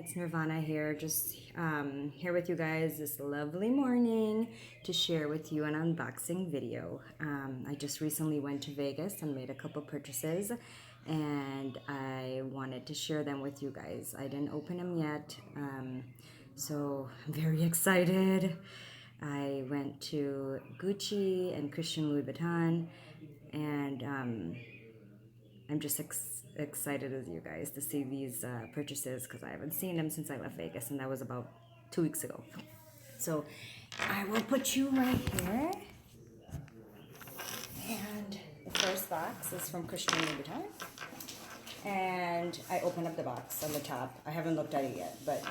it's Nervana here, just here with you guys this lovely morning to share with you an unboxing video. I just recently went to Vegas and made a couple purchases, and I wanted to share them with you guys. I didn't open them yet, so I'm very excited. I went to Gucci and Christian Louboutin, and I'm just excited as you guys to see these purchases because I haven't seen them since I left Vegas, and that was about 2 weeks ago. So I will put you right here. And the first box is from Christian Louboutin. And I opened up the box on the top. I haven't looked at it yet, but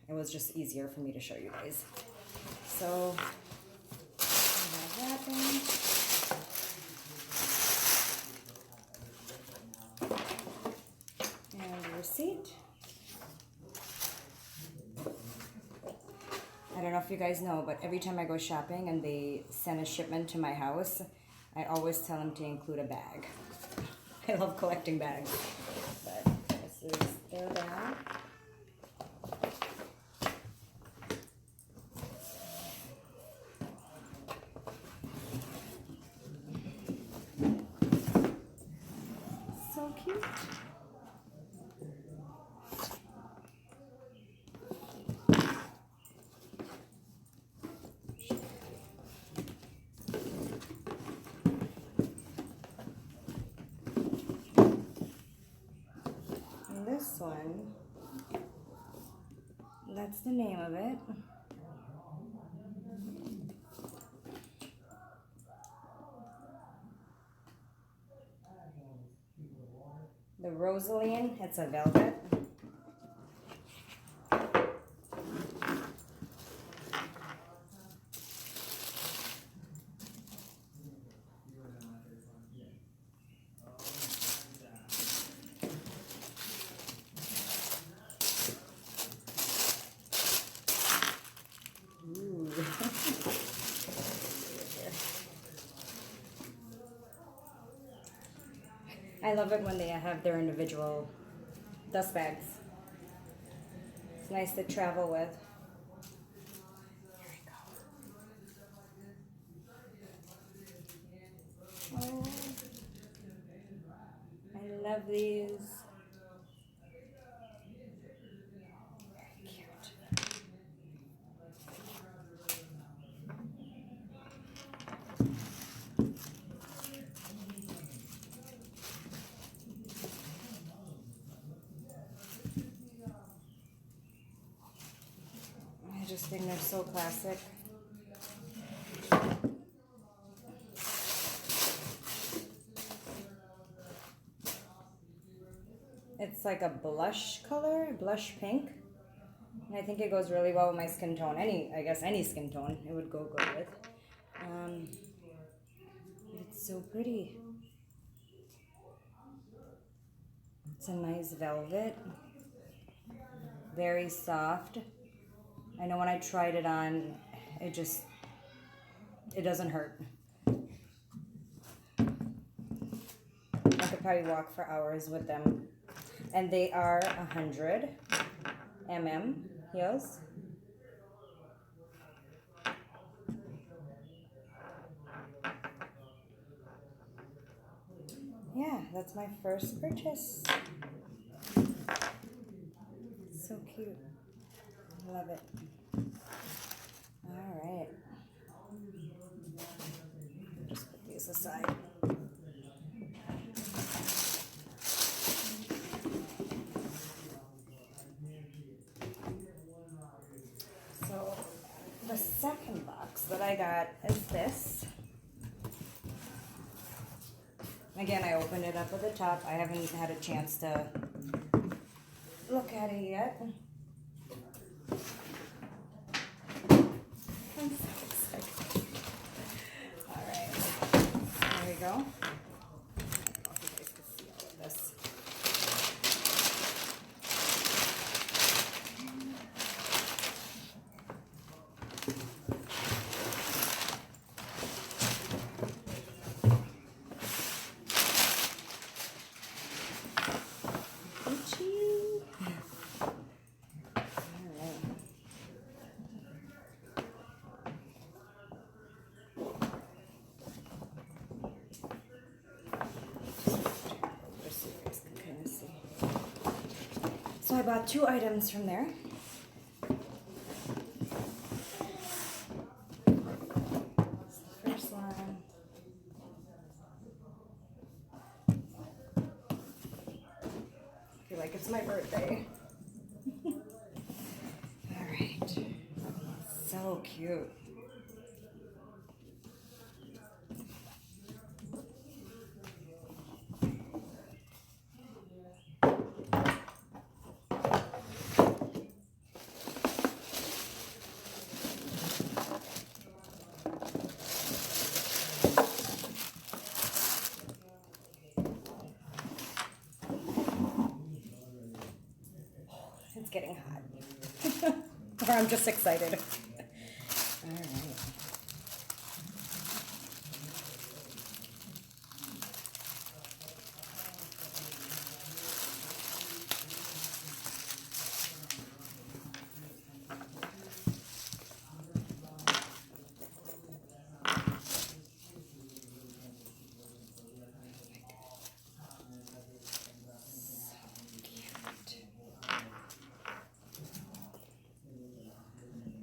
it was just easier for me to show you guys. So I have wrapping. Receipt. I don't know if you guys know, but every time I go shopping and they send a shipment to my house, I always tell them to include a bag. I love collecting bags. But this is their bag. So cute. This one, that's the name of it. The Rosaline, it's a velvet. I love it when they have their individual dust bags. It's nice to travel with. Here we go. Oh, I love these. Very cute. I just think they're so classic. It's like a blush color, blush pink. And I think it goes really well with my skin tone. I guess any skin tone it would go good with. It's so pretty. It's a nice velvet. Very soft. I know when I tried it on, it doesn't hurt. I could probably walk for hours with them. And they are 100 heels. Yeah, that's my first purchase. So cute. Love it. All right. Just put these aside. So the second box that I got is this. Again, I opened it up at the top. I haven't had a chance to look at it yet. I'm so excited. All right, there we go. I don't know if you guys can see all of this. Gucci. So I bought 2 items from there. First one. I feel like it's my birthday. All right. So cute. It's getting hot. Or I'm just excited. All right.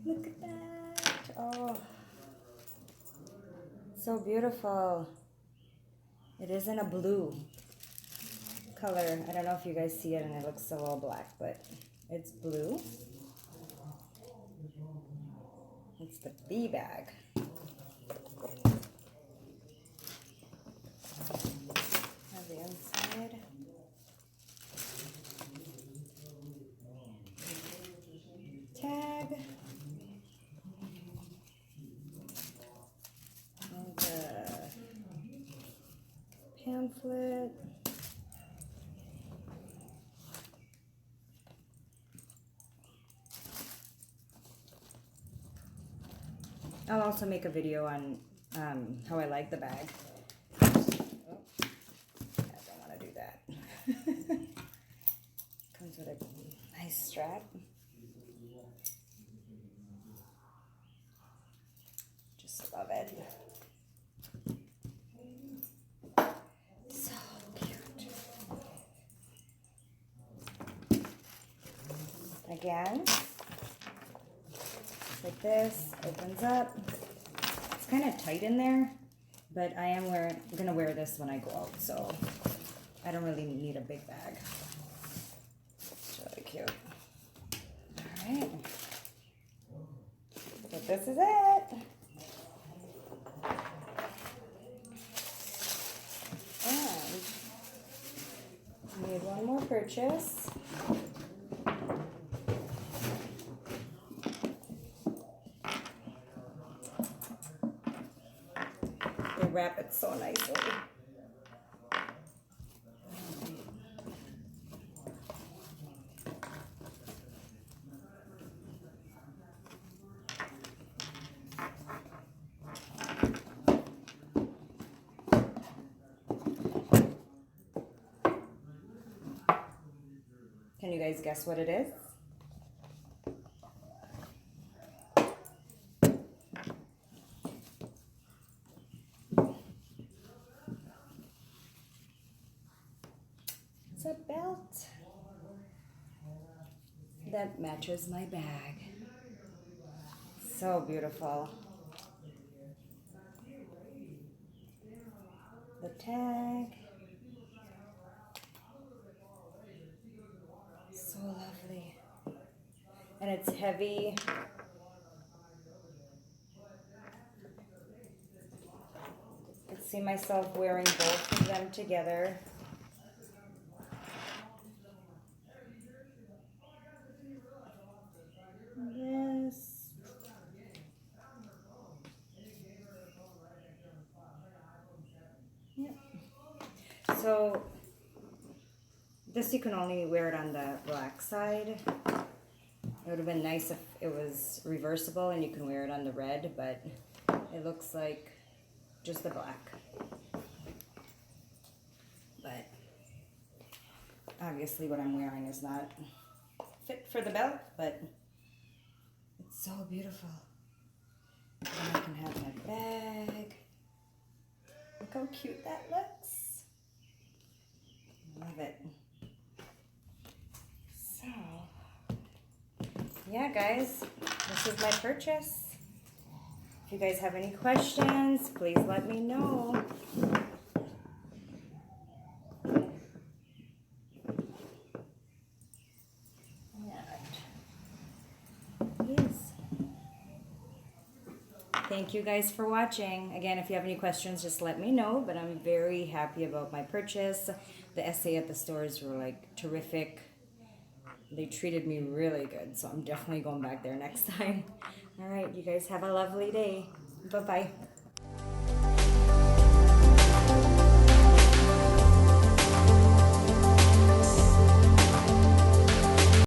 Look at that. Oh, so beautiful. It is in a blue color. I don't know if you guys see it and it looks a little black, but it's blue. It's the bee bag. On the inside. Tag. And the pamphlet. I'll also make a video on how I like the bag. Oh, I don't want to do that. Comes with a nice strap. Just love it. So cute. Again, like this, opens up. It's kind of tight in there, but I am gonna wear this when I go out, so I don't really need a big bag. It's really cute. All right, but this is it. And made one more purchase. They wrap it so nicely. Can you guys guess what it is? It's a belt that matches my bag. So beautiful. The tag. So lovely. And it's heavy. I could see myself wearing both of them together. Yes. Yep. So this you can only wear it on the black side. It would have been nice if it was reversible and you can wear it on the red, but it looks like just the black. But obviously what I'm wearing is not fit for the belt, but it's so beautiful. And I can have my bag. Look how cute that looks. Love it. So yeah, guys, this is my purchase. If you guys have any questions, please let me know. Yes. Thank you guys for watching. Again, if you have any questions, just let me know. But I'm very happy about my purchase. The essay at the stores were like terrific. They treated me really good, so I'm definitely going back there next time. All right, you guys have a lovely day. Bye-bye.